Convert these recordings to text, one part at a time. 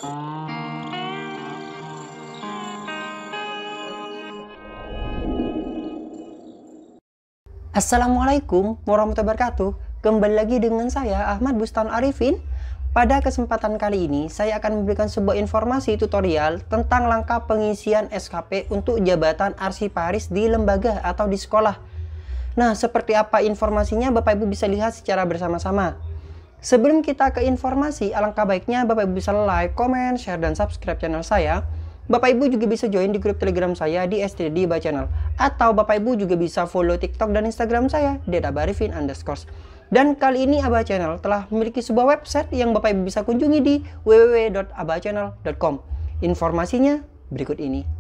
Assalamualaikum warahmatullahi wabarakatuh. Kembali lagi dengan saya Ahmad Bustan Arifin. Pada kesempatan kali ini saya akan memberikan sebuah informasi tutorial tentang langkah pengisian SKP untuk jabatan arsiparis di lembaga atau di sekolah. Nah, seperti apa informasinya Bapak Ibu bisa lihat secara bersama-sama. Sebelum kita ke informasi, alangkah baiknya Bapak Ibu bisa like, comment, share, dan subscribe channel saya. Bapak Ibu juga bisa join di grup Telegram saya di STD Aba Channel. Atau Bapak Ibu juga bisa follow TikTok dan Instagram saya di @abarifin_. Dan kali ini Aba Channel telah memiliki sebuah website yang Bapak Ibu bisa kunjungi di www.abachannel.com. Informasinya berikut ini.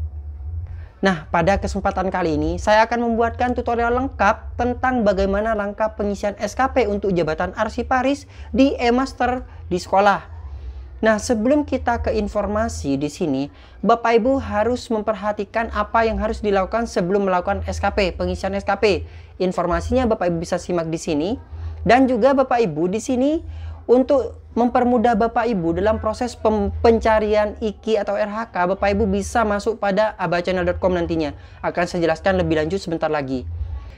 Nah, pada kesempatan kali ini saya akan membuatkan tutorial lengkap tentang bagaimana langkah pengisian SKP untuk jabatan arsiparis di e-master di sekolah. Nah, sebelum kita ke informasi di sini, Bapak Ibu harus memperhatikan apa yang harus dilakukan sebelum melakukan SKP, pengisian SKP. Informasinya Bapak Ibu bisa simak di sini. Dan juga Bapak Ibu di sini untuk mempermudah Bapak Ibu dalam proses pencarian IKI atau RHK, Bapak Ibu bisa masuk pada abachannel.com nantinya. Akan saya jelaskan lebih lanjut sebentar lagi.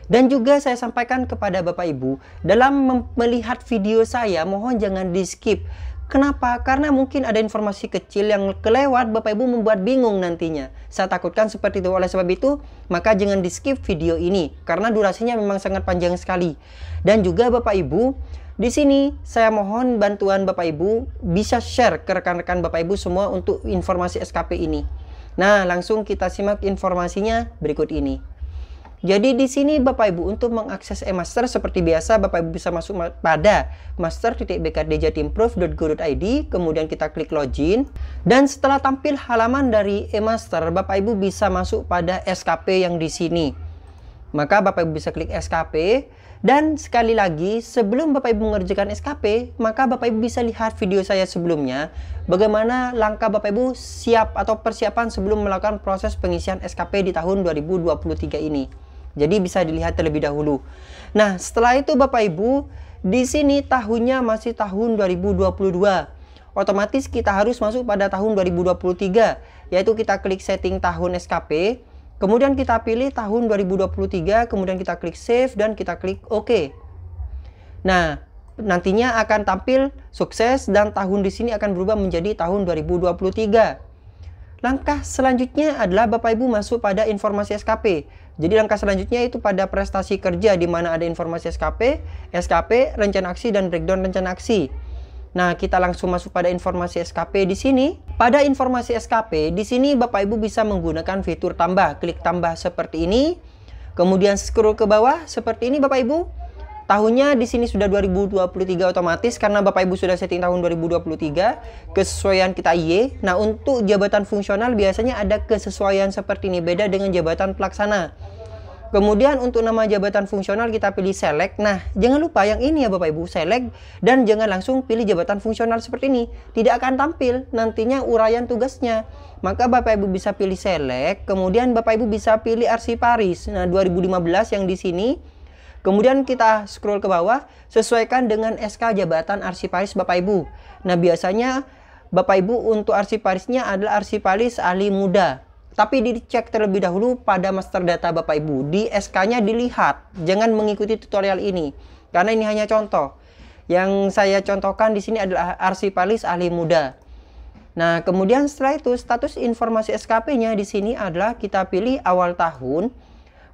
Dan juga saya sampaikan kepada Bapak Ibu, dalam melihat video saya, mohon jangan di skip. Kenapa? Karena mungkin ada informasi kecil yang kelewat, Bapak Ibu membuat bingung nantinya. Saya takutkan seperti itu. Oleh sebab itu, maka jangan di skip video ini karena durasinya memang sangat panjang sekali. Dan juga Bapak Ibu, di sini saya mohon bantuan Bapak Ibu bisa share ke rekan-rekan Bapak Ibu semua untuk informasi SKP ini. Nah, langsung kita simak informasinya berikut ini. Jadi di sini Bapak Ibu untuk mengakses e-master seperti biasa Bapak Ibu bisa masuk pada master.bkdjatimprov.go.id, kemudian kita klik login, dan setelah tampil halaman dari e-master Bapak Ibu bisa masuk pada SKP yang di sini. Maka Bapak Ibu bisa klik SKP, dan sekali lagi sebelum Bapak Ibu mengerjakan SKP, maka Bapak Ibu bisa lihat video saya sebelumnya bagaimana langkah Bapak Ibu siap atau persiapan sebelum melakukan proses pengisian SKP di tahun 2023 ini. Jadi bisa dilihat terlebih dahulu. Nah, setelah itu Bapak Ibu, di sini tahunnya masih tahun 2022. Otomatis kita harus masuk pada tahun 2023, yaitu kita klik setting tahun SKP, kemudian kita pilih tahun 2023, kemudian kita klik save dan kita klik OK. Nah, nantinya akan tampil sukses dan tahun di sini akan berubah menjadi tahun 2023. Langkah selanjutnya adalah Bapak Ibu masuk pada informasi SKP. Jadi langkah selanjutnya itu pada prestasi kerja di mana ada informasi SKP, rencana aksi dan breakdown rencana aksi. Nah, kita langsung masuk pada informasi SKP di sini. Pada informasi SKP di sini Bapak Ibu bisa menggunakan fitur tambah, klik tambah seperti ini. Kemudian scroll ke bawah seperti ini Bapak Ibu. Tahunnya di sini sudah 2023 otomatis karena Bapak Ibu sudah setting tahun 2023. Kesesuaian kita Y. Nah, untuk jabatan fungsional biasanya ada kesesuaian seperti ini, beda dengan jabatan pelaksana. Kemudian untuk nama jabatan fungsional kita pilih select. Nah, jangan lupa yang ini ya Bapak Ibu, select, dan jangan langsung pilih jabatan fungsional seperti ini. Tidak akan tampil nantinya uraian tugasnya. Maka Bapak Ibu bisa pilih select, kemudian Bapak Ibu bisa pilih arsiparis. Nah, 2015 yang di sini. Kemudian kita scroll ke bawah, sesuaikan dengan SK jabatan arsiparis Bapak Ibu. Nah, biasanya Bapak Ibu untuk arsiparisnya adalah arsiparis ahli muda. Tapi dicek terlebih dahulu pada master data Bapak Ibu. Di SK-nya dilihat, jangan mengikuti tutorial ini. Karena ini hanya contoh. Yang saya contohkan di sini adalah arsiparis ahli muda. Nah, kemudian setelah itu status informasi SKP-nya di sini adalah kita pilih awal tahun.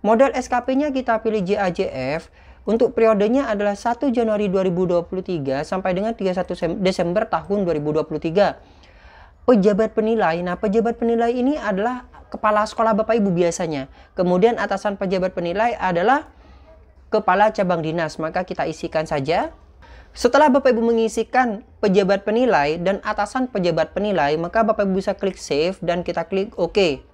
Model SKP-nya kita pilih JAJF. Untuk periodenya adalah 1 Januari 2023 sampai dengan 31 Desember tahun 2023. Pejabat penilai. Nah, pejabat penilai ini adalah kepala sekolah Bapak Ibu biasanya. Kemudian atasan pejabat penilai adalah kepala cabang dinas. Maka kita isikan saja. Setelah Bapak Ibu mengisikan pejabat penilai dan atasan pejabat penilai, maka Bapak Ibu bisa klik save dan kita klik OK.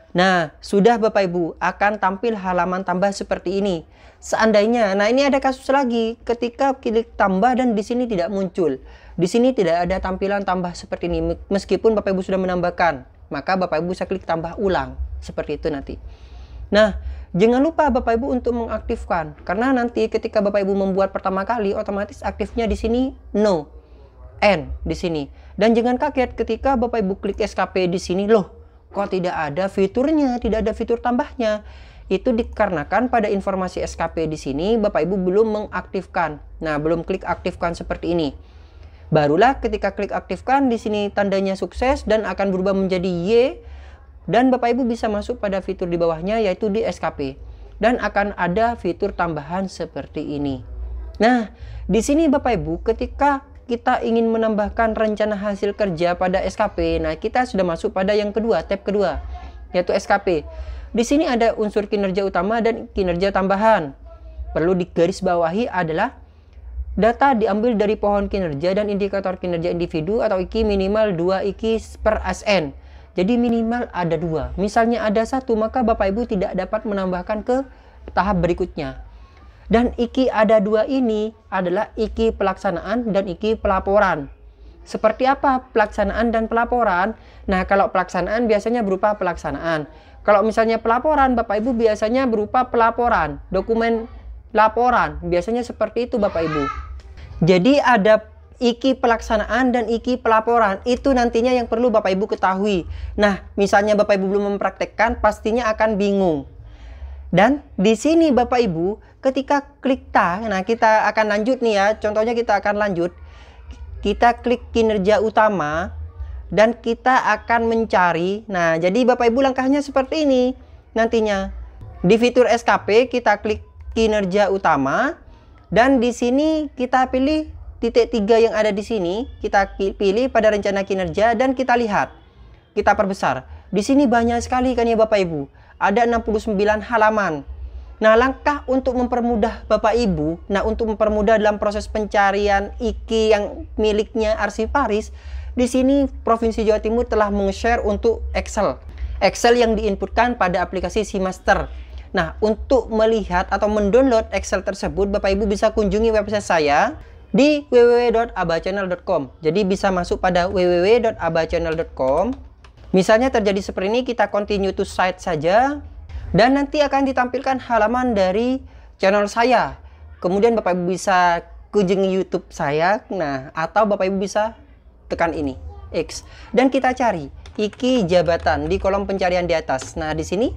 Nah, sudah Bapak Ibu akan tampil halaman tambah seperti ini. Seandainya, nah ini ada kasus lagi ketika klik tambah dan di sini tidak muncul. Di sini tidak ada tampilan tambah seperti ini meskipun Bapak Ibu sudah menambahkan. Maka Bapak Ibu bisa klik tambah ulang seperti itu nanti. Nah, jangan lupa Bapak Ibu untuk mengaktifkan karena nanti ketika Bapak Ibu membuat pertama kali otomatis aktifnya di sini no. N di sini. Dan jangan kaget ketika Bapak Ibu klik SKP di sini, loh, kok tidak ada fiturnya, tidak ada fitur tambahnya. Itu dikarenakan pada informasi SKP di sini Bapak Ibu belum mengaktifkan. Nah, belum klik aktifkan seperti ini. Barulah ketika klik aktifkan di sini tandanya sukses dan akan berubah menjadi Y, dan Bapak Ibu bisa masuk pada fitur di bawahnya yaitu di SKP. Dan akan ada fitur tambahan seperti ini. Nah, di sini Bapak Ibu ketika kita ingin menambahkan rencana hasil kerja pada SKP, nah kita sudah masuk pada yang kedua, tab kedua, yaitu SKP. Di sini ada unsur kinerja utama dan kinerja tambahan. Perlu digarisbawahi adalah data diambil dari pohon kinerja dan indikator kinerja individu atau IKI minimal 2 IKI per ASN. Jadi minimal ada 2. Misalnya ada 1, maka Bapak Ibu tidak dapat menambahkan ke tahap berikutnya. Dan IKI ada 2 ini adalah IKI pelaksanaan dan IKI pelaporan. Seperti apa pelaksanaan dan pelaporan? Nah, kalau pelaksanaan biasanya berupa pelaksanaan. Kalau misalnya pelaporan, Bapak Ibu biasanya berupa pelaporan, dokumen laporan. Biasanya seperti itu Bapak Ibu. Jadi ada IKI pelaksanaan dan IKI pelaporan. Itu nantinya yang perlu Bapak Ibu ketahui. Nah, misalnya Bapak Ibu belum mempraktekkan, pastinya akan bingung. Dan di sini Bapak Ibu ketika klik tag, nah kita akan lanjut nih ya. Contohnya kita akan lanjut. Kita klik kinerja utama dan kita akan mencari. Nah, jadi Bapak Ibu langkahnya seperti ini nantinya. Di fitur SKP kita klik kinerja utama dan di sini kita pilih titik 3 yang ada di sini. Kita pilih pada rencana kinerja dan kita lihat. Kita perbesar. Di sini banyak sekali kan ya Bapak Ibu. Ada 69 halaman. Nah, langkah untuk mempermudah Bapak Ibu, nah untuk mempermudah dalam proses pencarian IKI yang miliknya Arsiparis, di sini Provinsi Jawa Timur telah meng-share untuk Excel. Excel yang diinputkan pada aplikasi SeaMaster. Nah, untuk melihat atau mendownload Excel tersebut, Bapak Ibu bisa kunjungi website saya di www.abachannel.com. Jadi bisa masuk pada www.abachannel.com. Misalnya terjadi seperti ini, kita continue to site saja. Dan nanti akan ditampilkan halaman dari channel saya. Kemudian Bapak Ibu bisa kunjungi YouTube saya. Nah, atau Bapak Ibu bisa tekan ini, X. Dan kita cari IKI jabatan di kolom pencarian di atas. Nah, di sini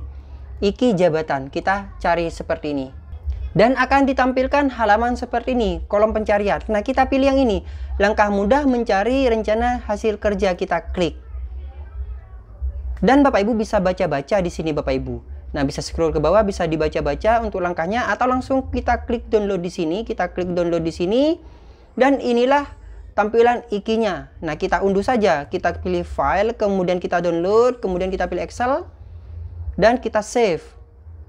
IKI jabatan. Kita cari seperti ini. Dan akan ditampilkan halaman seperti ini, kolom pencarian. Nah, kita pilih yang ini. Langkah mudah mencari rencana hasil kerja, kita klik. Dan Bapak Ibu bisa baca-baca di sini Bapak Ibu. Nah, bisa scroll ke bawah, bisa dibaca-baca untuk langkahnya atau langsung kita klik download di sini. Kita klik download di sini dan inilah tampilan IKI-nya. Nah, kita unduh saja. Kita pilih file, kemudian kita download, kemudian kita pilih Excel dan kita save.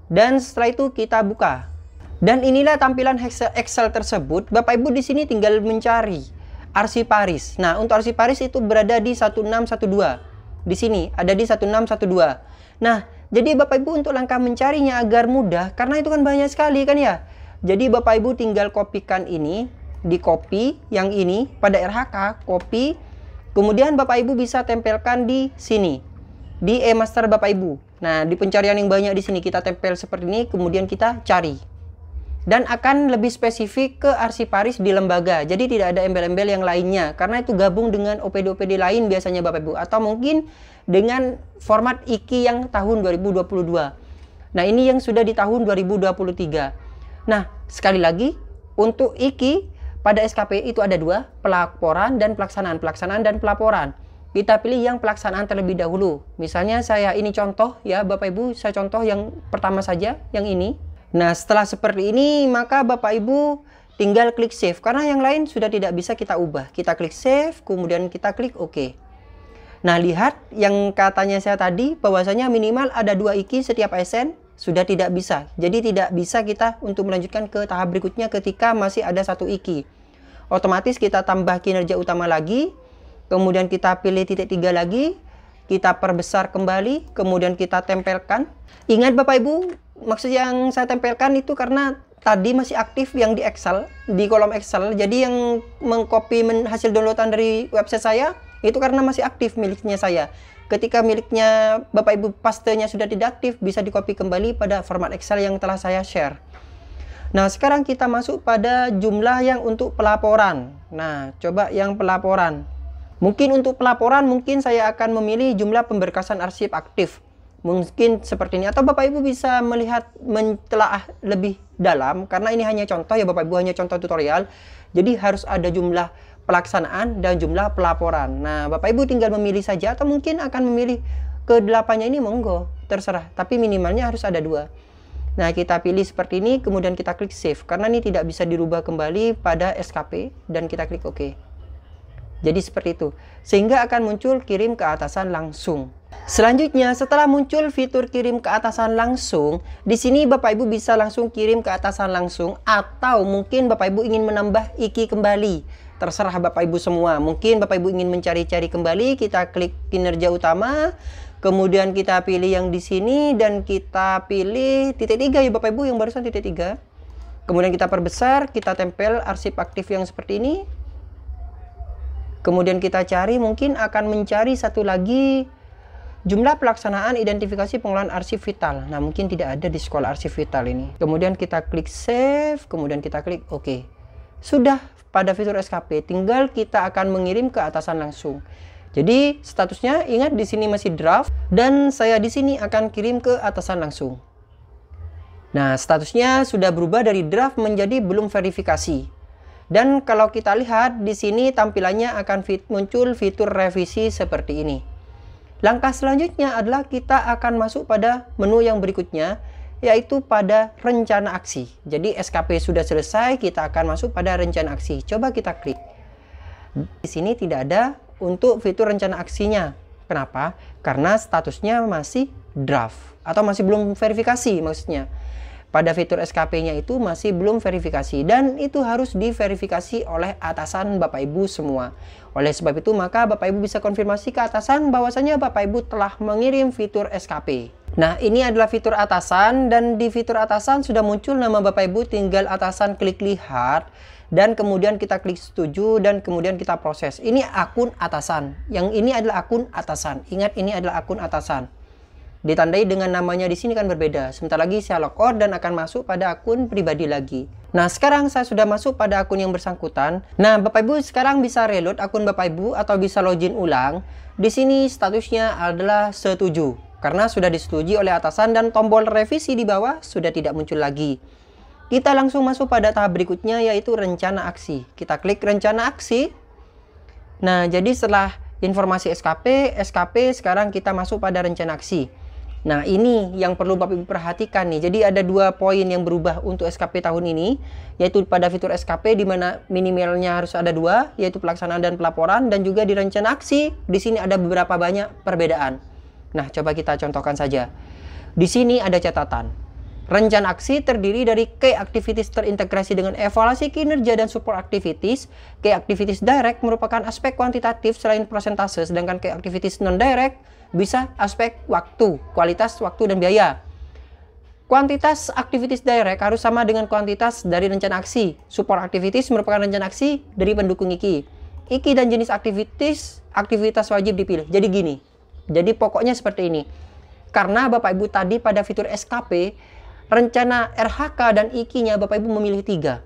Dan setelah itu kita buka. Dan inilah tampilan Excel tersebut. Bapak Ibu di sini tinggal mencari Arsiparis. Nah, untuk Arsiparis itu berada di 1612. Di sini ada di 1612. Nah, jadi Bapak Ibu untuk langkah mencarinya agar mudah, karena itu kan banyak sekali kan ya. Jadi Bapak Ibu tinggal kopikan ini, di copy yang ini pada RHK, copy. Kemudian Bapak Ibu bisa tempelkan di sini, di e-master Bapak Ibu. Nah, di pencarian yang banyak di sini kita tempel seperti ini, kemudian kita cari. Dan akan lebih spesifik ke Arsiparis di lembaga. Jadi tidak ada embel-embel yang lainnya. Karena itu gabung dengan OPD-OPD lain biasanya Bapak Ibu. Atau mungkin dengan format IKI yang tahun 2022. Nah, ini yang sudah di tahun 2023. Nah, sekali lagi, untuk IKI pada SKP itu ada 2. Pelaporan dan pelaksanaan. Pelaksanaan dan pelaporan. Kita pilih yang pelaksanaan terlebih dahulu. Misalnya saya ini contoh ya Bapak Ibu. Saya contoh yang pertama saja, yang ini. Nah, setelah seperti ini, maka Bapak Ibu tinggal klik save. Karena yang lain sudah tidak bisa kita ubah. Kita klik save, kemudian kita klik OK. Nah, lihat yang katanya saya tadi, bahwasanya minimal ada 2 IKI setiap ASN, sudah tidak bisa. Jadi tidak bisa kita untuk melanjutkan ke tahap berikutnya ketika masih ada 1 IKI. Otomatis kita tambah kinerja utama lagi, kemudian kita pilih titik 3 lagi, kita perbesar kembali, kemudian kita tempelkan. Ingat Bapak Ibu, maksud yang saya tempelkan itu karena tadi masih aktif yang di Excel, di kolom Excel. Jadi yang mengcopy hasil downloadan dari website saya itu karena masih aktif miliknya saya. Ketika miliknya Bapak Ibu pastenya sudah tidak aktif, bisa di-copy kembali pada format Excel yang telah saya share. Nah, sekarang kita masuk pada jumlah yang untuk pelaporan. Nah, coba yang pelaporan. Mungkin untuk pelaporan, mungkin saya akan memilih jumlah pemberkasan arsip aktif. Mungkin seperti ini. Atau Bapak Ibu bisa melihat, mentelaah lebih dalam. Karena ini hanya contoh ya Bapak Ibu, hanya contoh tutorial. Jadi harus ada jumlah pelaksanaan dan jumlah pelaporan. Nah, Bapak Ibu tinggal memilih saja. Atau mungkin akan memilih ke-8-nya ini, monggo. Terserah. Tapi minimalnya harus ada 2. Nah, kita pilih seperti ini, kemudian kita klik save. Karena ini tidak bisa dirubah kembali pada SKP, dan kita klik OK. Jadi seperti itu. Sehingga akan muncul kirim ke atasan langsung. Selanjutnya, setelah muncul fitur kirim ke atasan langsung, di sini Bapak Ibu bisa langsung kirim ke atasan langsung, atau mungkin Bapak Ibu ingin menambah IKI kembali. Terserah Bapak Ibu semua. Mungkin Bapak Ibu ingin mencari-cari kembali, kita klik kinerja utama. Kemudian kita pilih yang di sini dan kita pilih titik 3 ya Bapak Ibu, yang barusan titik 3. Kemudian kita perbesar, kita tempel arsip aktif yang seperti ini. Kemudian kita cari, mungkin akan mencari satu lagi jumlah pelaksanaan identifikasi pengelolaan arsip vital. Nah, mungkin tidak ada di sekolah arsip vital ini. Kemudian kita klik save, kemudian kita klik OK. Sudah pada fitur SKP, tinggal kita akan mengirim ke atasan langsung. Jadi statusnya ingat di sini masih draft dan saya di sini akan kirim ke atasan langsung. Nah, statusnya sudah berubah dari draft menjadi belum verifikasi. Dan kalau kita lihat di sini tampilannya akan muncul fitur revisi seperti ini. Langkah selanjutnya adalah kita akan masuk pada menu yang berikutnya, yaitu pada rencana aksi. Jadi SKP sudah selesai, kita akan masuk pada rencana aksi. Coba kita klik. Di sini tidak ada untuk fitur rencana aksinya. Kenapa? Karena statusnya masih draft atau masih belum verifikasi maksudnya. Pada fitur SKP-nya itu masih belum verifikasi dan itu harus diverifikasi oleh atasan Bapak Ibu semua. Oleh sebab itu maka Bapak Ibu bisa konfirmasi ke atasan bahwasanya Bapak Ibu telah mengirim fitur SKP. Nah, ini adalah fitur atasan dan di fitur atasan sudah muncul nama Bapak Ibu, tinggal atasan klik lihat. Dan kemudian kita klik setuju dan kemudian kita proses. Ini akun atasan. Yang ini adalah akun atasan. Ingat, ini adalah akun atasan. Ditandai dengan namanya di sini kan berbeda. Sebentar lagi saya logout dan akan masuk pada akun pribadi lagi. Nah, sekarang saya sudah masuk pada akun yang bersangkutan. Nah, Bapak Ibu sekarang bisa reload akun Bapak Ibu atau bisa login ulang. Di sini statusnya adalah setuju. Karena sudah disetujui oleh atasan dan tombol revisi di bawah sudah tidak muncul lagi. Kita langsung masuk pada tahap berikutnya, yaitu rencana aksi. Kita klik rencana aksi. Nah, jadi setelah informasi SKP, sekarang kita masuk pada rencana aksi. Nah, ini yang perlu Bapak Ibu perhatikan nih. Jadi ada 2 poin yang berubah untuk SKP tahun ini, yaitu pada fitur SKP di mana minimalnya harus ada 2, yaitu pelaksanaan dan pelaporan, dan juga di rencana aksi di sini ada beberapa banyak perbedaan. Nah, coba kita contohkan saja. Di sini ada catatan. Rencana aksi terdiri dari key activities terintegrasi dengan evaluasi kinerja dan support activities. Key activities direct merupakan aspek kuantitatif selain persentase, sedangkan key activities non-direct bisa aspek waktu, kualitas waktu dan biaya. Kuantitas activities direct harus sama dengan kuantitas dari rencana aksi. Support activities merupakan rencana aksi dari pendukung IKI. IKI dan jenis aktivitas wajib dipilih. Jadi gini, jadi pokoknya seperti ini. Karena Bapak Ibu tadi pada fitur SKP, rencana RHK dan IKI-nya Bapak Ibu memilih 3.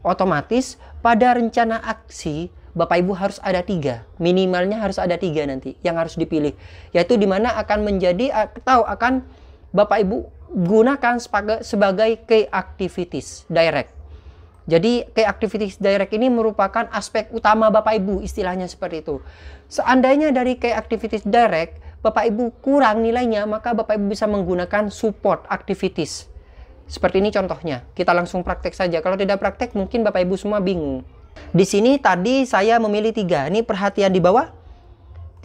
Otomatis pada rencana aksi Bapak Ibu harus ada 3. Minimalnya harus ada 3 nanti yang harus dipilih. Yaitu dimana akan menjadi atau akan Bapak Ibu gunakan sebagai key activities direct. Jadi key activities direct ini merupakan aspek utama Bapak Ibu, istilahnya seperti itu. Seandainya dari key activities direct Bapak Ibu kurang nilainya, maka Bapak Ibu bisa menggunakan support activities. Seperti ini contohnya. Kita langsung praktek saja. Kalau tidak praktek, mungkin Bapak Ibu semua bingung. Di sini tadi saya memilih 3. Ini perhatian di bawah.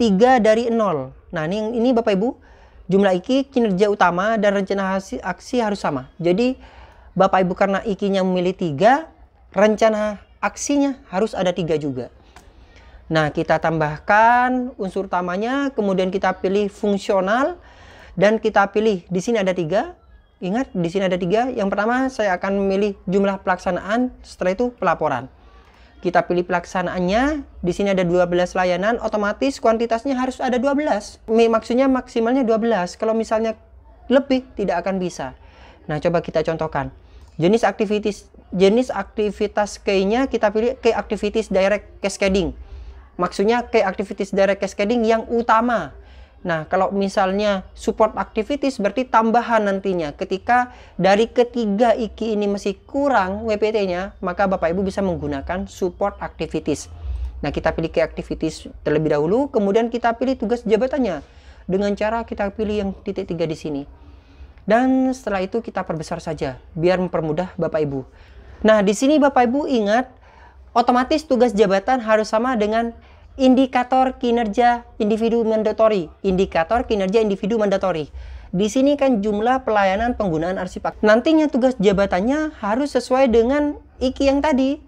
3 dari 0. Nah, ini Bapak Ibu, jumlah IKI, kinerja utama, dan rencana aksi harus sama. Jadi, Bapak Ibu karena IKI-nya memilih 3, rencana aksinya harus ada 3 juga. Nah, kita tambahkan unsur utamanya, kemudian kita pilih fungsional, dan kita pilih di sini ada 3. Ingat, di sini ada 3. Yang pertama, saya akan memilih jumlah pelaksanaan, setelah itu pelaporan. Kita pilih pelaksanaannya, di sini ada 12 layanan, otomatis kuantitasnya harus ada 12. Maksudnya maksimalnya 12, kalau misalnya lebih tidak akan bisa. Nah, coba kita contohkan. Jenis aktivitas key-nya kita pilih key activities direct cascading. Maksudnya key activities direct cascading yang utama. Nah, kalau misalnya support activities berarti tambahan nantinya. Ketika dari ketiga IKI ini masih kurang WPT-nya, maka Bapak Ibu bisa menggunakan support activities. Nah, kita pilih key activities terlebih dahulu, kemudian kita pilih tugas jabatannya. Dengan cara kita pilih yang titik 3 di sini. Dan setelah itu kita perbesar saja, biar mempermudah Bapak Ibu. Nah, di sini Bapak Ibu ingat, otomatis tugas jabatan harus sama dengan indikator kinerja individu mandatori. Indikator kinerja individu mandatori. Di sini kan jumlah pelayanan penggunaan arsip. Nantinya tugas jabatannya harus sesuai dengan IKI yang tadi.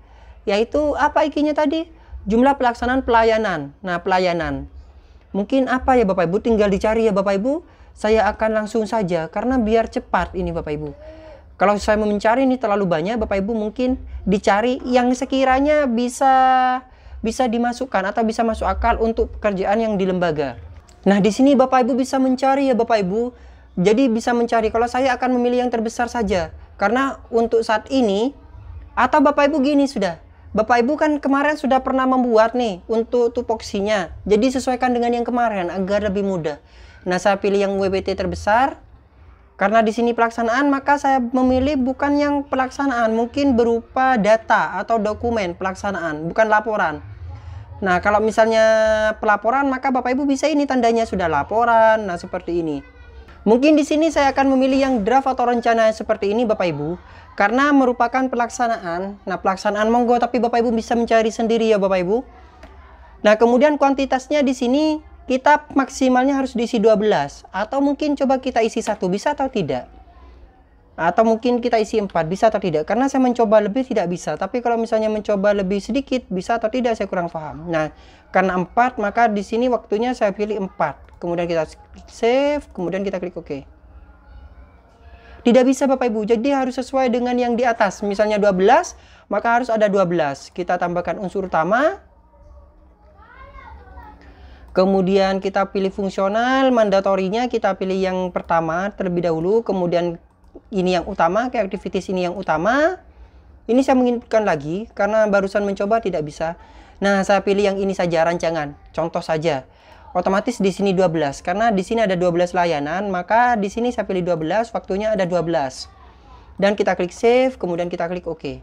Yaitu apa IKI-nya tadi? Jumlah pelaksanaan pelayanan. Nah, pelayanan. Mungkin apa ya Bapak Ibu? Tinggal dicari ya Bapak Ibu. Saya akan langsung saja karena biar cepat ini Bapak Ibu. Kalau saya mau mencari ini terlalu banyak, Bapak Ibu mungkin dicari yang sekiranya bisa dimasukkan atau bisa masuk akal untuk pekerjaan yang di lembaga. Nah, di sini Bapak Ibu bisa mencari ya Bapak Ibu. Jadi bisa mencari, kalau saya akan memilih yang terbesar saja. Karena untuk saat ini, atau Bapak Ibu gini sudah. Bapak Ibu kan kemarin sudah pernah membuat nih untuk tupoksinya. Jadi sesuaikan dengan yang kemarin agar lebih mudah. Nah, saya pilih yang WPT terbesar. Karena di sini pelaksanaan, maka saya memilih bukan yang pelaksanaan, mungkin berupa data atau dokumen pelaksanaan, bukan laporan. Nah, kalau misalnya pelaporan, maka Bapak Ibu bisa ini tandanya sudah laporan. Nah, seperti ini. Mungkin di sini saya akan memilih yang draft atau rencana seperti ini Bapak Ibu, karena merupakan pelaksanaan. Nah, pelaksanaan monggo, tapi Bapak Ibu bisa mencari sendiri ya Bapak Ibu. Nah, kemudian kuantitasnya di sini kita maksimalnya harus diisi 12, atau mungkin coba kita isi 1, bisa atau tidak, atau mungkin kita isi 4, bisa atau tidak. Karena saya mencoba lebih tidak bisa, tapi kalau misalnya mencoba lebih sedikit bisa atau tidak saya kurang paham. Nah, karena 4 maka di sini waktunya saya pilih 4, kemudian kita save, kemudian kita klik OK. Tidak bisa Bapak Ibu, jadi harus sesuai dengan yang di atas. Misalnya 12, maka harus ada 12. Kita tambahkan unsur utama. Kemudian kita pilih fungsional, mandatorinya kita pilih yang pertama terlebih dahulu. Kemudian ini yang utama, kayak activities ini yang utama. Ini saya menginputkan lagi, karena barusan mencoba tidak bisa. Nah, saya pilih yang ini saja, rancangan. Contoh saja. Otomatis di sini 12, karena di sini ada 12 layanan, maka di sini saya pilih 12, waktunya ada 12. Dan kita klik save, kemudian kita klik OK.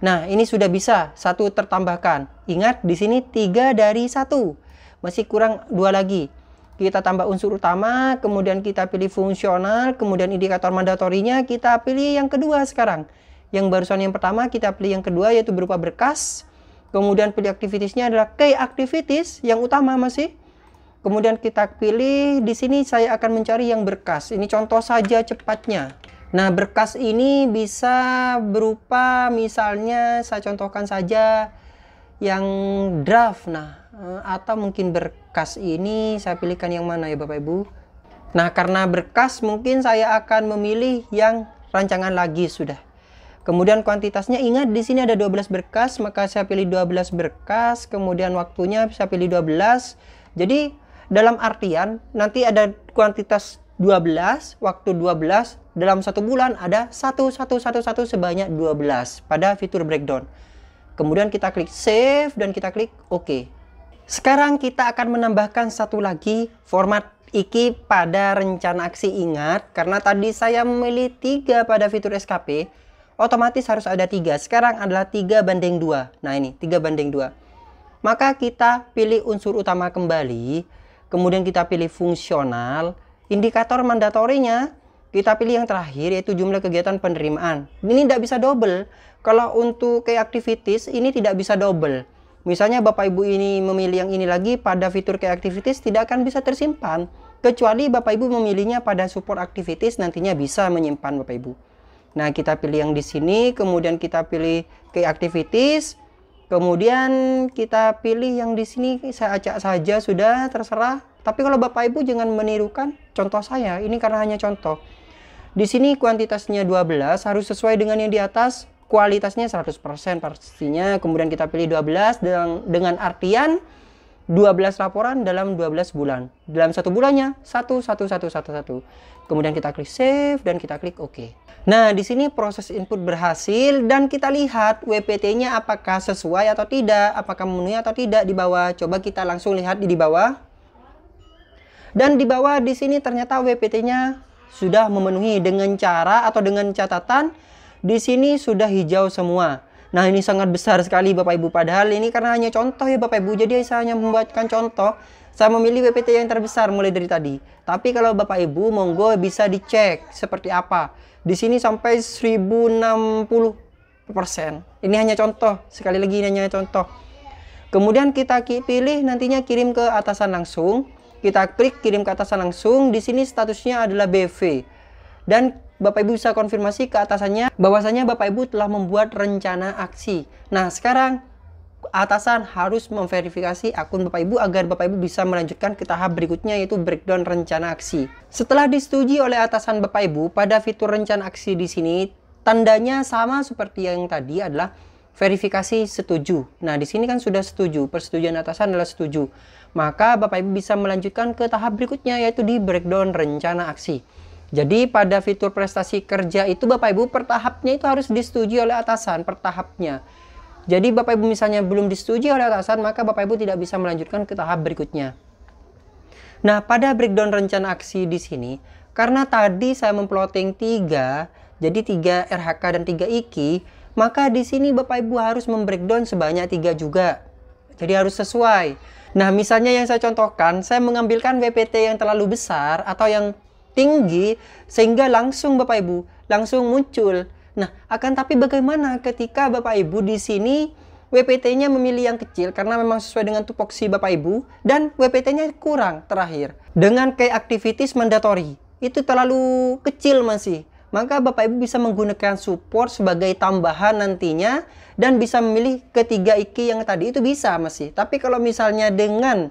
Nah, ini sudah bisa, 1 tertambahkan. Ingat, di sini 3 dari 1. Masih kurang 2 lagi. Kita tambah unsur utama, kemudian kita pilih fungsional, kemudian indikator mandatorinya kita pilih yang kedua sekarang. Yang barusan yang pertama kita pilih yang kedua, yaitu berupa berkas. Kemudian pilih activitiesnya adalah key activities yang utama masih. Kemudian kita pilih di sini saya akan mencari yang berkas. Ini contoh saja cepatnya. Nah, berkas ini bisa berupa misalnya saya contohkan saja yang draft. Nah, atau mungkin berkas ini saya pilihkan yang mana ya Bapak Ibu. Nah, karena berkas mungkin saya akan memilih yang rancangan lagi sudah. Kemudian kuantitasnya ingat di sini ada 12 berkas, maka saya pilih 12 berkas, kemudian waktunya saya pilih 12. Jadi dalam artian nanti ada kuantitas 12, waktu 12, dalam 1 bulan ada 1 sebanyak 12 pada fitur breakdown. Kemudian kita klik save dan kita klik OK. Sekarang kita akan menambahkan satu lagi format IKI pada rencana aksi. Ingat, karena tadi saya memilih 3 pada fitur SKP, otomatis harus ada 3. Sekarang adalah 3:2. Nah, ini 3:2. Maka kita pilih unsur utama kembali, kemudian kita pilih fungsional, indikator mandatorinya kita pilih yang terakhir, yaitu jumlah kegiatan penerimaan. Ini tidak bisa double. Kalau untuk key activities ini tidak bisa double. Misalnya Bapak Ibu ini memilih yang ini lagi pada fitur key activities tidak akan bisa tersimpan. Kecuali Bapak Ibu memilihnya pada support activities, nantinya bisa menyimpan Bapak Ibu. Nah, kita pilih yang di sini, kemudian kita pilih key activities, kemudian kita pilih yang di sini, saya acak saja sudah, terserah. Tapi kalau Bapak Ibu jangan menirukan contoh saya, ini karena hanya contoh. Di sini kuantitasnya 12 harus sesuai dengan yang di atas. Kualitasnya 100% pastinya. Kemudian kita pilih 12 dengan artian 12 laporan dalam 12 bulan. Dalam 1 bulannya 1. Kemudian kita klik save dan kita klik OK. Nah, di sini proses input berhasil dan kita lihat WPT-nya apakah sesuai atau tidak, apakah memenuhi atau tidak di bawah. Coba kita langsung lihat di bawah. Dan di bawah di sini ternyata WPT-nya sudah memenuhi dengan cara atau dengan catatan di sini sudah hijau semua. Nah, ini sangat besar sekali Bapak Ibu, padahal ini karena hanya contoh ya Bapak Ibu, jadi saya hanya membuatkan contoh. Saya memilih WPT yang terbesar mulai dari tadi. Tapi kalau Bapak Ibu monggo bisa dicek seperti apa. Di sini sampai 1060%. Ini hanya contoh, sekali lagi ini hanya contoh. Kemudian kita pilih nantinya kirim ke atasan langsung. Kita klik kirim ke atasan langsung. Di sini statusnya adalah BV. Dan Bapak Ibu bisa konfirmasi ke atasannya bahwasanya Bapak Ibu telah membuat rencana aksi. Nah, sekarang atasan harus memverifikasi akun Bapak Ibu agar Bapak Ibu bisa melanjutkan ke tahap berikutnya, yaitu breakdown rencana aksi. Setelah disetujui oleh atasan Bapak Ibu pada fitur rencana aksi di sini, tandanya sama seperti yang tadi adalah verifikasi setuju. Nah, di sini kan sudah setuju, persetujuan atasan adalah setuju. Maka Bapak Ibu bisa melanjutkan ke tahap berikutnya, yaitu di breakdown rencana aksi. Jadi pada fitur prestasi kerja itu Bapak Ibu per tahapnya itu harus disetujui oleh atasan per tahapnya. Jadi Bapak Ibu misalnya belum disetujui oleh atasan, maka Bapak Ibu tidak bisa melanjutkan ke tahap berikutnya. Nah, pada breakdown rencana aksi di sini, karena tadi saya memplotting 3, jadi 3 RHK dan 3 IKI, maka di sini Bapak Ibu harus membreakdown sebanyak 3 juga. Jadi harus sesuai. Nah, misalnya yang saya contohkan, saya mengambilkan WPT yang terlalu besar atau yang tinggi sehingga langsung Bapak Ibu langsung muncul. Nah, akan tapi bagaimana ketika Bapak Ibu di sini WPT-nya memilih yang kecil karena memang sesuai dengan tupoksi Bapak Ibu dan WPT-nya kurang terakhir. Dengan key activities mandatory itu terlalu kecil masih. Maka Bapak Ibu bisa menggunakan support sebagai tambahan nantinya dan bisa memilih ketiga IKI yang tadi itu bisa masih. Tapi kalau misalnya dengan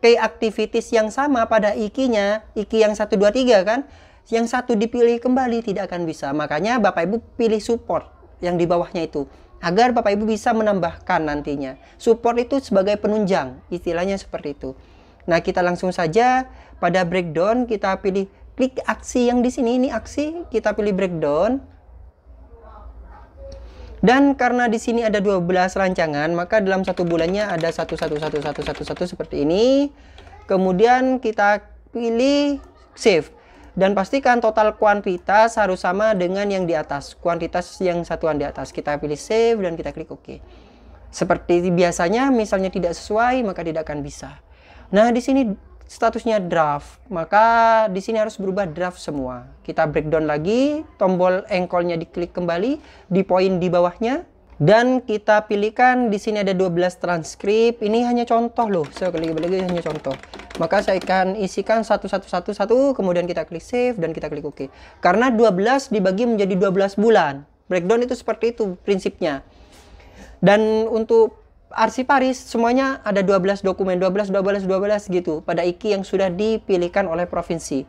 key activities yang sama pada IKI-nya, IKI yang 1, 2, 3 kan, yang satu dipilih kembali tidak akan bisa. Makanya Bapak Ibu pilih support yang di bawahnya itu, agar Bapak Ibu bisa menambahkan nantinya. Support itu sebagai penunjang, istilahnya seperti itu. Nah, kita langsung saja pada breakdown, kita pilih klik aksi yang di sini, ini aksi, kita pilih breakdown. Dan karena di sini ada 12 rancangan, maka dalam 1 bulannya ada 1 seperti ini. Kemudian kita pilih save. Dan pastikan total kuantitas harus sama dengan yang di atas. Kuantitas yang satuan di atas. Kita pilih save dan kita klik OK. Seperti biasanya, misalnya tidak sesuai, maka tidak akan bisa. Nah, di sini statusnya draft, maka di sini harus berubah draft semua. Kita breakdown lagi, tombol engkolnya diklik kembali di poin di bawahnya dan kita pilihkan di sini ada 12 transkrip. Ini hanya contoh loh, sekali lagi hanya contoh. Maka saya akan isikan satu, kemudian kita klik save dan kita klik OK. Karena 12 dibagi menjadi 12 bulan. Breakdown itu seperti itu prinsipnya. Dan untuk arsiparis semuanya ada 12 dokumen, 12 gitu pada IKI yang sudah dipilihkan oleh provinsi.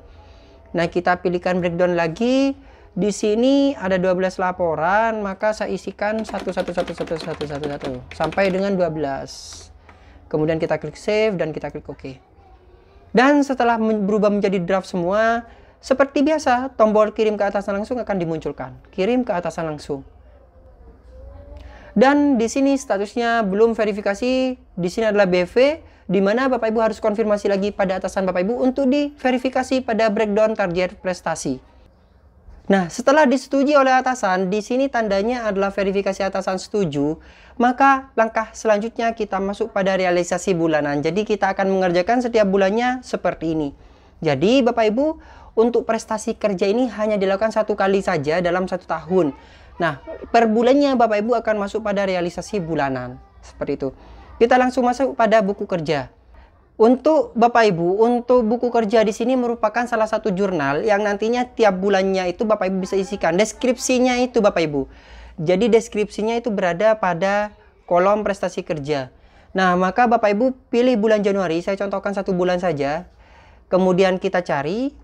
Nah, kita pilihkan breakdown lagi. Di sini ada 12 laporan, maka saya isikan satu sampai dengan 12. Kemudian kita klik save dan kita klik OK. Dan setelah berubah menjadi draft semua, seperti biasa tombol kirim ke atasan langsung akan dimunculkan. Kirim ke atasan langsung. Dan di sini statusnya belum verifikasi, di sini adalah BV, di mana Bapak Ibu harus konfirmasi lagi pada atasan Bapak Ibu untuk diverifikasi pada breakdown target prestasi. Nah, setelah disetujui oleh atasan, di sini tandanya adalah verifikasi atasan setuju, maka langkah selanjutnya kita masuk pada realisasi bulanan. Jadi kita akan mengerjakan setiap bulannya seperti ini. Jadi Bapak Ibu, untuk prestasi kerja ini hanya dilakukan 1 kali saja dalam 1 tahun. Nah, per bulannya Bapak Ibu akan masuk pada realisasi bulanan. Seperti itu. Kita langsung masuk pada buku kerja. Untuk Bapak Ibu, untuk buku kerja di sini merupakan salah satu jurnal yang nantinya tiap bulannya itu Bapak Ibu bisa isikan. Deskripsinya itu Bapak Ibu. Jadi deskripsinya itu berada pada kolom prestasi kerja. Nah, maka Bapak Ibu pilih bulan Januari. Saya contohkan 1 bulan saja. Kemudian kita cari.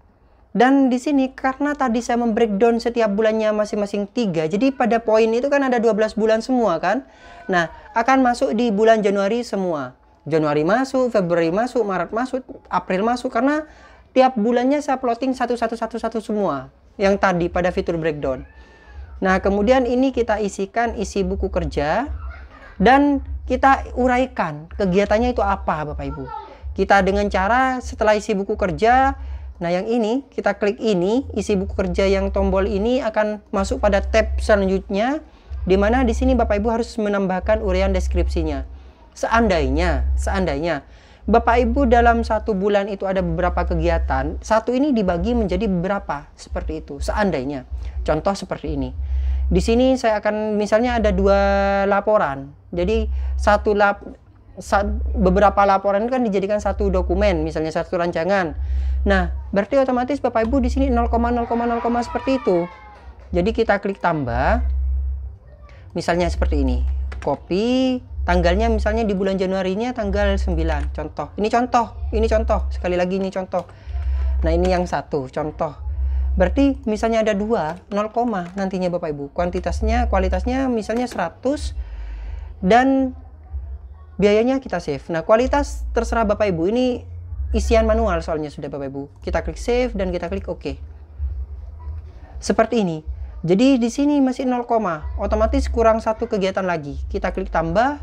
Dan di sini karena tadi saya membreakdown setiap bulannya masing-masing 3, jadi pada poin itu kan ada 12 bulan semua kan. Nah, akan masuk di bulan Januari semua. Januari masuk, Februari masuk, Maret masuk, April masuk, karena tiap bulannya saya plotting satu semua yang tadi pada fitur breakdown. Nah, kemudian ini kita isikan isi buku kerja dan kita uraikan kegiatannya itu apa, Bapak Ibu. Kita dengan cara setelah isi buku kerja, nah yang ini kita klik ini, isi buku kerja yang tombol ini akan masuk pada tab selanjutnya, di mana di sini Bapak Ibu harus menambahkan uraian deskripsinya. Seandainya Bapak Ibu dalam 1 bulan itu ada beberapa kegiatan, satu ini dibagi menjadi beberapa, seperti itu. Seandainya, contoh seperti ini. Di sini saya akan misalnya ada 2 laporan. Jadi beberapa laporan kan dijadikan satu dokumen, misalnya satu rancangan. Nah, berarti otomatis Bapak Ibu di sini 0,0,0, seperti itu. Jadi kita klik tambah. Misalnya seperti ini. Copy, tanggalnya misalnya di bulan Januarinya tanggal 9, contoh. Ini contoh. Sekali lagi ini contoh. Nah, ini yang satu, contoh. Berarti misalnya ada 2, 0, nantinya Bapak Ibu. Kualitasnya misalnya 100 dan biayanya kita save. Nah, kualitas terserah Bapak Ibu. Ini isian manual soalnya sudah Bapak Ibu. Kita klik save dan kita klik OK. Seperti ini. Jadi di sini masih 0, otomatis kurang 1 kegiatan lagi. Kita klik tambah.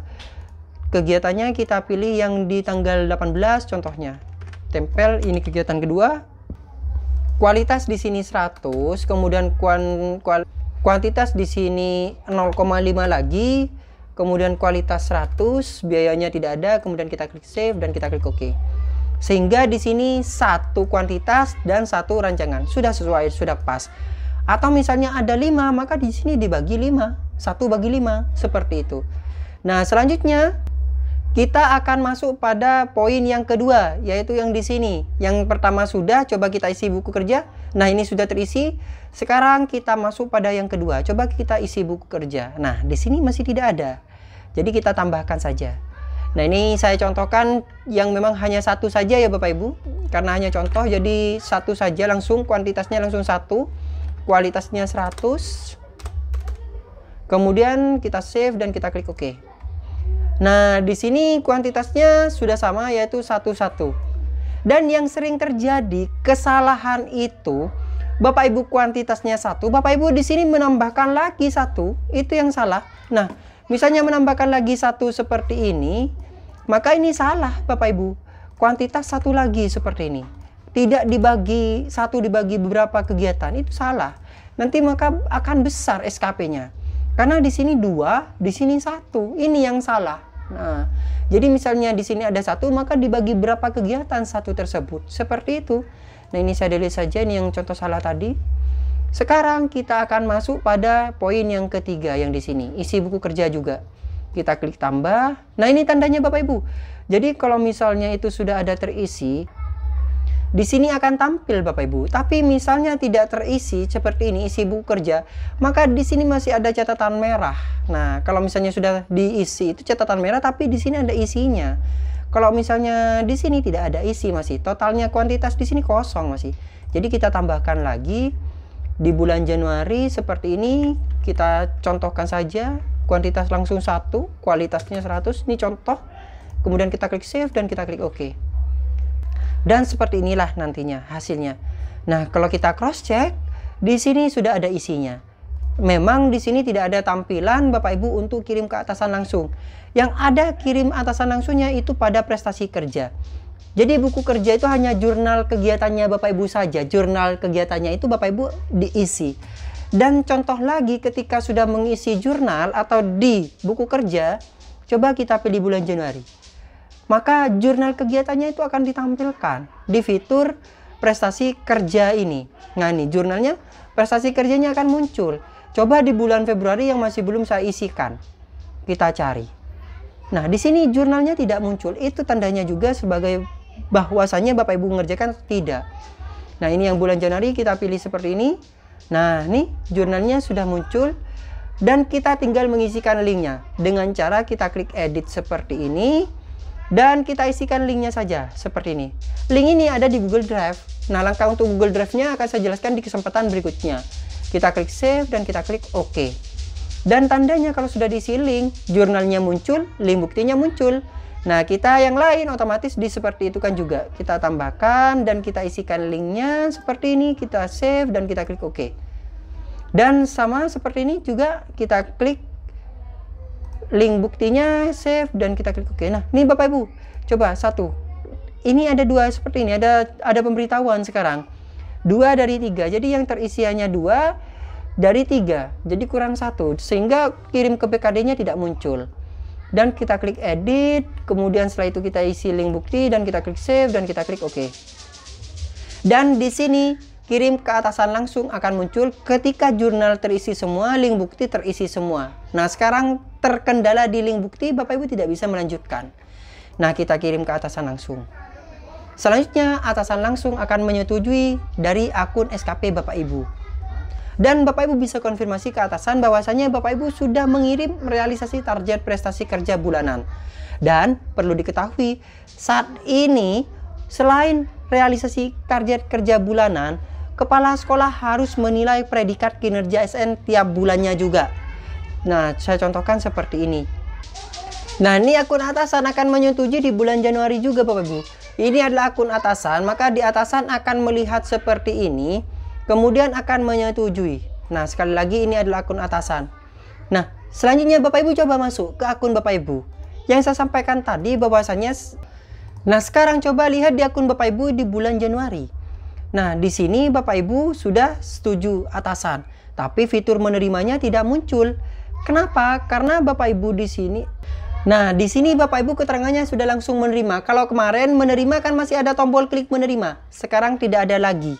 Kegiatannya kita pilih yang di tanggal 18 contohnya. Tempel, ini kegiatan kedua. Kualitas di sini 100, kemudian kuantitas di sini 0,5 lagi, kemudian kualitas 100, biayanya tidak ada, kemudian kita klik save dan kita klik OK. Sehingga di sini 1 kuantitas dan 1 rancangan. Sudah sesuai, sudah pas. Atau misalnya ada 5, maka di sini dibagi 5, 1 bagi 5, seperti itu. Nah, selanjutnya kita akan masuk pada poin yang kedua, yaitu yang di sini. Yang pertama sudah, coba kita isi buku kerja. Nah, ini sudah terisi. Sekarang kita masuk pada yang kedua. Coba kita isi buku kerja. Nah, di sini masih tidak ada. Jadi kita tambahkan saja. Nah, ini saya contohkan yang memang hanya 1 saja ya Bapak Ibu. Karena hanya contoh, jadi 1 saja langsung, kuantitasnya langsung 1. Kualitasnya 100. Kemudian kita save dan kita klik OK. Nah, di sini kuantitasnya sudah sama, yaitu 1. Dan yang sering terjadi kesalahan itu, Bapak Ibu kuantitasnya 1, Bapak Ibu di sini menambahkan lagi 1, itu yang salah. Nah, misalnya menambahkan lagi 1 seperti ini, maka ini salah Bapak Ibu. Kuantitas 1 lagi seperti ini. Tidak dibagi 1 dibagi beberapa kegiatan, itu salah. Nanti maka akan besar SKP-nya. Karena di sini 2, di sini 1. Ini yang salah. Nah, jadi misalnya di sini ada 1, maka dibagi berapa kegiatan 1 tersebut. Seperti itu. Nah, ini saya delete saja, ini yang contoh salah tadi. Sekarang kita akan masuk pada poin yang ketiga yang di sini. Isi buku kerja juga. Kita klik tambah. Nah, ini tandanya Bapak Ibu. Jadi kalau misalnya itu sudah ada terisi, di sini akan tampil Bapak Ibu. Tapi misalnya tidak terisi seperti ini, isi buku kerja, maka di sini masih ada catatan merah. Nah, kalau misalnya sudah diisi itu catatan merah, tapi di sini ada isinya. Kalau misalnya di sini tidak ada isi, masih totalnya kuantitas di sini kosong masih. Jadi kita tambahkan lagi di bulan Januari seperti ini. Kita contohkan saja, kuantitas langsung 1, kualitasnya 100. Ini contoh. Kemudian kita klik save dan kita klik OK. Dan seperti inilah nantinya hasilnya. Nah, kalau kita cross check, di sini sudah ada isinya. Memang di sini tidak ada tampilan Bapak Ibu untuk kirim ke atasan langsung. Yang ada kirim atasan langsungnya itu pada prestasi kerja. Jadi buku kerja itu hanya jurnal kegiatannya Bapak Ibu saja. Jurnal kegiatannya itu Bapak Ibu diisi. Dan contoh lagi ketika sudah mengisi jurnal atau di buku kerja, coba kita pilih bulan Januari. Maka jurnal kegiatannya itu akan ditampilkan di fitur prestasi kerja ini. Nah, ini jurnalnya, prestasi kerjanya akan muncul. Coba di bulan Februari yang masih belum saya isikan. Kita cari. Nah, di sini jurnalnya tidak muncul. Itu tandanya juga sebagai bahwasannya Bapak Ibu mengerjakan tidak. Nah, ini yang bulan Januari kita pilih seperti ini. Nah, ini jurnalnya sudah muncul. Dan kita tinggal mengisikan linknya. Dengan cara kita klik edit seperti ini. Dan kita isikan linknya saja seperti ini. Link ini ada di Google Drive. Nah, langkah untuk Google Drive-nya akan saya jelaskan di kesempatan berikutnya. Kita klik save dan kita klik OK. Dan tandanya kalau sudah diisi link, jurnalnya muncul, link buktinya muncul. Nah, kita yang lain otomatis seperti itu kan juga. Kita tambahkan dan kita isikan linknya seperti ini. Kita save dan kita klik OK. Dan sama seperti ini juga kita klik link buktinya, save dan kita klik OK. Nah, ini Bapak Ibu, coba satu. Ini ada dua seperti ini. Ada pemberitahuan sekarang. 2 dari 3. Jadi yang terisiannya 2 dari 3. Jadi kurang 1. Sehingga kirim ke BKD-nya tidak muncul. Dan kita klik edit, kemudian setelah itu kita isi link bukti dan kita klik save dan kita klik OK. Dan di sini kirim ke atasan langsung akan muncul ketika jurnal terisi semua, link bukti terisi semua. Nah, sekarang terkendala di link bukti, Bapak Ibu tidak bisa melanjutkan. Nah, kita kirim ke atasan langsung. Selanjutnya atasan langsung akan menyetujui dari akun SKP Bapak Ibu. Dan Bapak Ibu bisa konfirmasi ke atasan bahwasanya Bapak Ibu sudah mengirim realisasi target prestasi kerja bulanan. Dan perlu diketahui, saat ini selain realisasi target kerja bulanan, kepala sekolah harus menilai predikat kinerja SN tiap bulannya juga. Nah, saya contohkan seperti ini. Nah, ini akun atasan akan menyetujui di bulan Januari juga Bapak Ibu. Ini adalah akun atasan, maka di atasan akan melihat seperti ini. Kemudian akan menyetujui. Nah, sekali lagi ini adalah akun atasan. Nah, selanjutnya Bapak Ibu coba masuk ke akun Bapak Ibu. Yang saya sampaikan tadi bahwasanya. Nah, sekarang coba lihat di akun Bapak Ibu di bulan Januari. Nah, di sini Bapak Ibu sudah setuju atasan. Tapi fitur menerimanya tidak muncul. Kenapa? Karena Bapak Ibu di sini. Nah, di sini Bapak Ibu keterangannya sudah langsung menerima. Kalau kemarin menerima kan masih ada tombol klik menerima. Sekarang tidak ada lagi.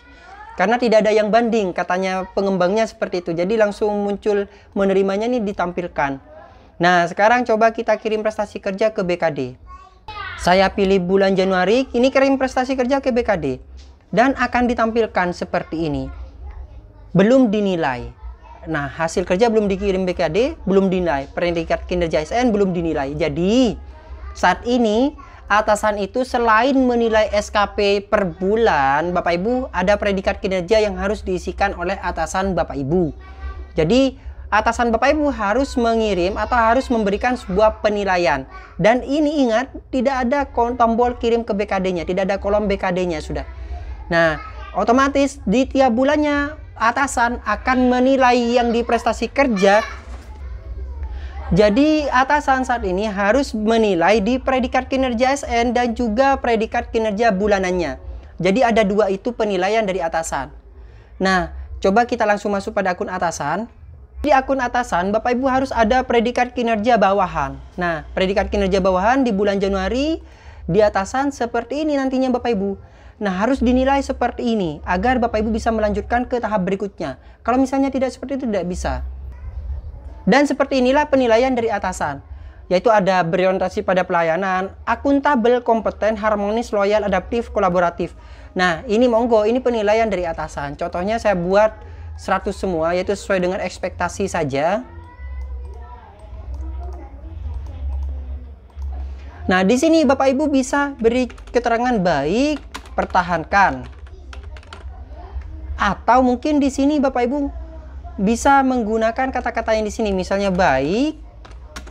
Karena tidak ada yang banding, katanya pengembangnya seperti itu. Jadi langsung muncul menerimanya ini ditampilkan. Nah, sekarang coba kita kirim prestasi kerja ke BKD. Saya pilih bulan Januari, ini kirim prestasi kerja ke BKD. Dan akan ditampilkan seperti ini. Belum dinilai. Nah, hasil kerja belum dikirim BKD, belum dinilai. Predikat kinerja SN belum dinilai. Jadi, saat ini atasan itu selain menilai SKP per bulan, Bapak Ibu, ada predikat kinerja yang harus diisikan oleh atasan Bapak Ibu. Jadi, atasan Bapak Ibu harus mengirim atau harus memberikan sebuah penilaian. Dan ini ingat, tidak ada tombol kirim ke BKD-nya, tidak ada kolom BKD-nya sudah. Nah, otomatis di tiap bulannya atasan akan menilai yang di prestasi kerja. Jadi atasan saat ini harus menilai di predikat kinerja SN dan juga predikat kinerja bulanannya. Jadi ada dua itu penilaian dari atasan. Nah, coba kita langsung masuk pada akun atasan. Di akun atasan, Bapak Ibu harus ada predikat kinerja bawahan. Nah, predikat kinerja bawahan di bulan Januari di atasan seperti ini nantinya Bapak Ibu. Nah, harus dinilai seperti ini agar Bapak Ibu bisa melanjutkan ke tahap berikutnya. Kalau misalnya tidak seperti itu, tidak bisa. Dan seperti inilah penilaian dari atasan, yaitu ada berorientasi pada pelayanan, akuntabel, kompeten, harmonis, loyal, adaptif, kolaboratif. Nah, ini monggo, ini penilaian dari atasan. Contohnya saya buat 100 semua, yaitu sesuai dengan ekspektasi saja. Nah, di sini Bapak Ibu bisa beri keterangan baik, pertahankan. Atau mungkin di sini Bapak Ibu bisa menggunakan kata-kata yang di sini, misalnya baik,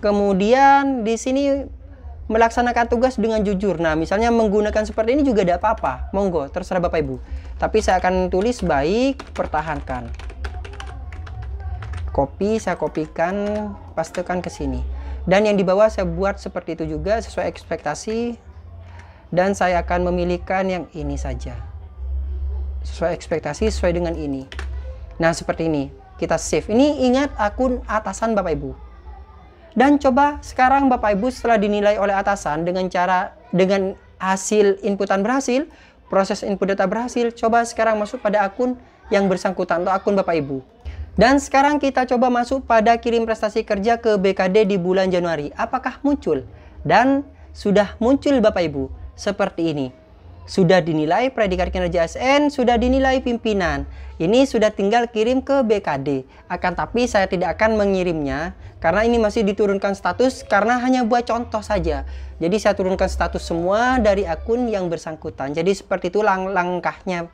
kemudian di sini melaksanakan tugas dengan jujur. Nah, misalnya menggunakan seperti ini juga tidak apa-apa, monggo, terserah Bapak Ibu. Tapi saya akan tulis baik, pertahankan. Copy, saya kopikan, pastekan ke sini. Dan yang di bawah saya buat seperti itu juga sesuai ekspektasi. Dan saya akan memilihkan yang ini saja. Sesuai ekspektasi, sesuai dengan ini. Nah, seperti ini. Kita save. Ini ingat akun atasan Bapak Ibu. Dan coba sekarang Bapak Ibu setelah dinilai oleh atasan dengan hasil inputan berhasil, proses input data berhasil, coba sekarang masuk pada akun yang bersangkutan atau akun Bapak Ibu. Dan sekarang kita coba masuk pada kirim prestasi kerja ke BKD di bulan Januari. Apakah muncul? Dan sudah muncul Bapak Ibu seperti ini. Sudah dinilai predikat kinerja SN, sudah dinilai pimpinan. Ini sudah tinggal kirim ke BKD. Akan tapi saya tidak akan mengirimnya karena ini masih diturunkan status karena hanya buat contoh saja. Jadi saya turunkan status semua dari akun yang bersangkutan. Jadi seperti itu langkahnya.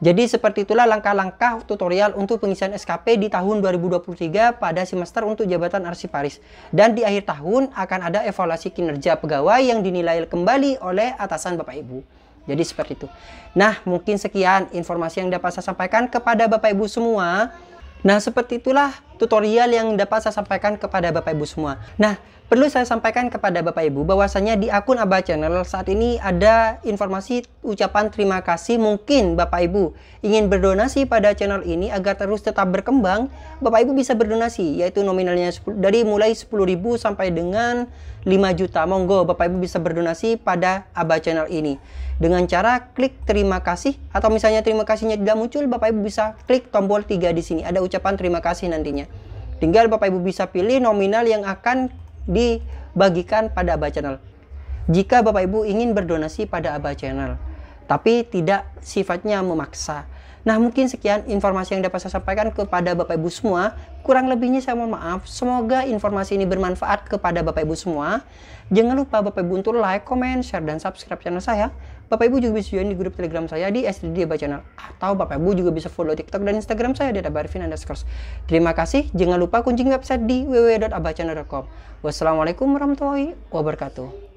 Jadi seperti itulah langkah-langkah tutorial untuk pengisian SKP di tahun 2023 pada semester untuk jabatan arsiparis. Dan di akhir tahun akan ada evaluasi kinerja pegawai yang dinilai kembali oleh atasan Bapak Ibu. Jadi seperti itu. Nah, mungkin sekian informasi yang dapat saya sampaikan kepada Bapak Ibu semua. Nah, seperti itulah tutorial yang dapat saya sampaikan kepada Bapak Ibu semua. Nah, perlu saya sampaikan kepada Bapak Ibu bahwasanya di akun Aba Channel saat ini ada informasi ucapan terima kasih. Mungkin Bapak Ibu ingin berdonasi pada channel ini agar terus tetap berkembang, Bapak Ibu bisa berdonasi, yaitu nominalnya dari mulai 10.000 sampai dengan 5 juta. Monggo Bapak Ibu bisa berdonasi pada Aba Channel ini dengan cara klik terima kasih, atau misalnya terima kasihnya tidak muncul, Bapak Ibu bisa klik tombol 3 di sini. Ada ucapan terima kasih nantinya. Tinggal Bapak Ibu bisa pilih nominal yang akan dibagikan pada Aba Channel. Jika Bapak Ibu ingin berdonasi pada Aba Channel, tapi tidak sifatnya memaksa. Nah, mungkin sekian informasi yang dapat saya sampaikan kepada Bapak Ibu semua. Kurang lebihnya saya mohon maaf. Semoga informasi ini bermanfaat kepada Bapak Ibu semua. Jangan lupa Bapak Ibu untuk like, comment, share, dan subscribe channel saya. Bapak Ibu juga bisa join di grup Telegram saya di SDD Aba Channel. Atau Bapak Ibu juga bisa follow TikTok dan Instagram saya di @abarvin_. Terima kasih. Jangan lupa kunjungi website di www.abachannel.com. Wassalamualaikum warahmatullahi wabarakatuh.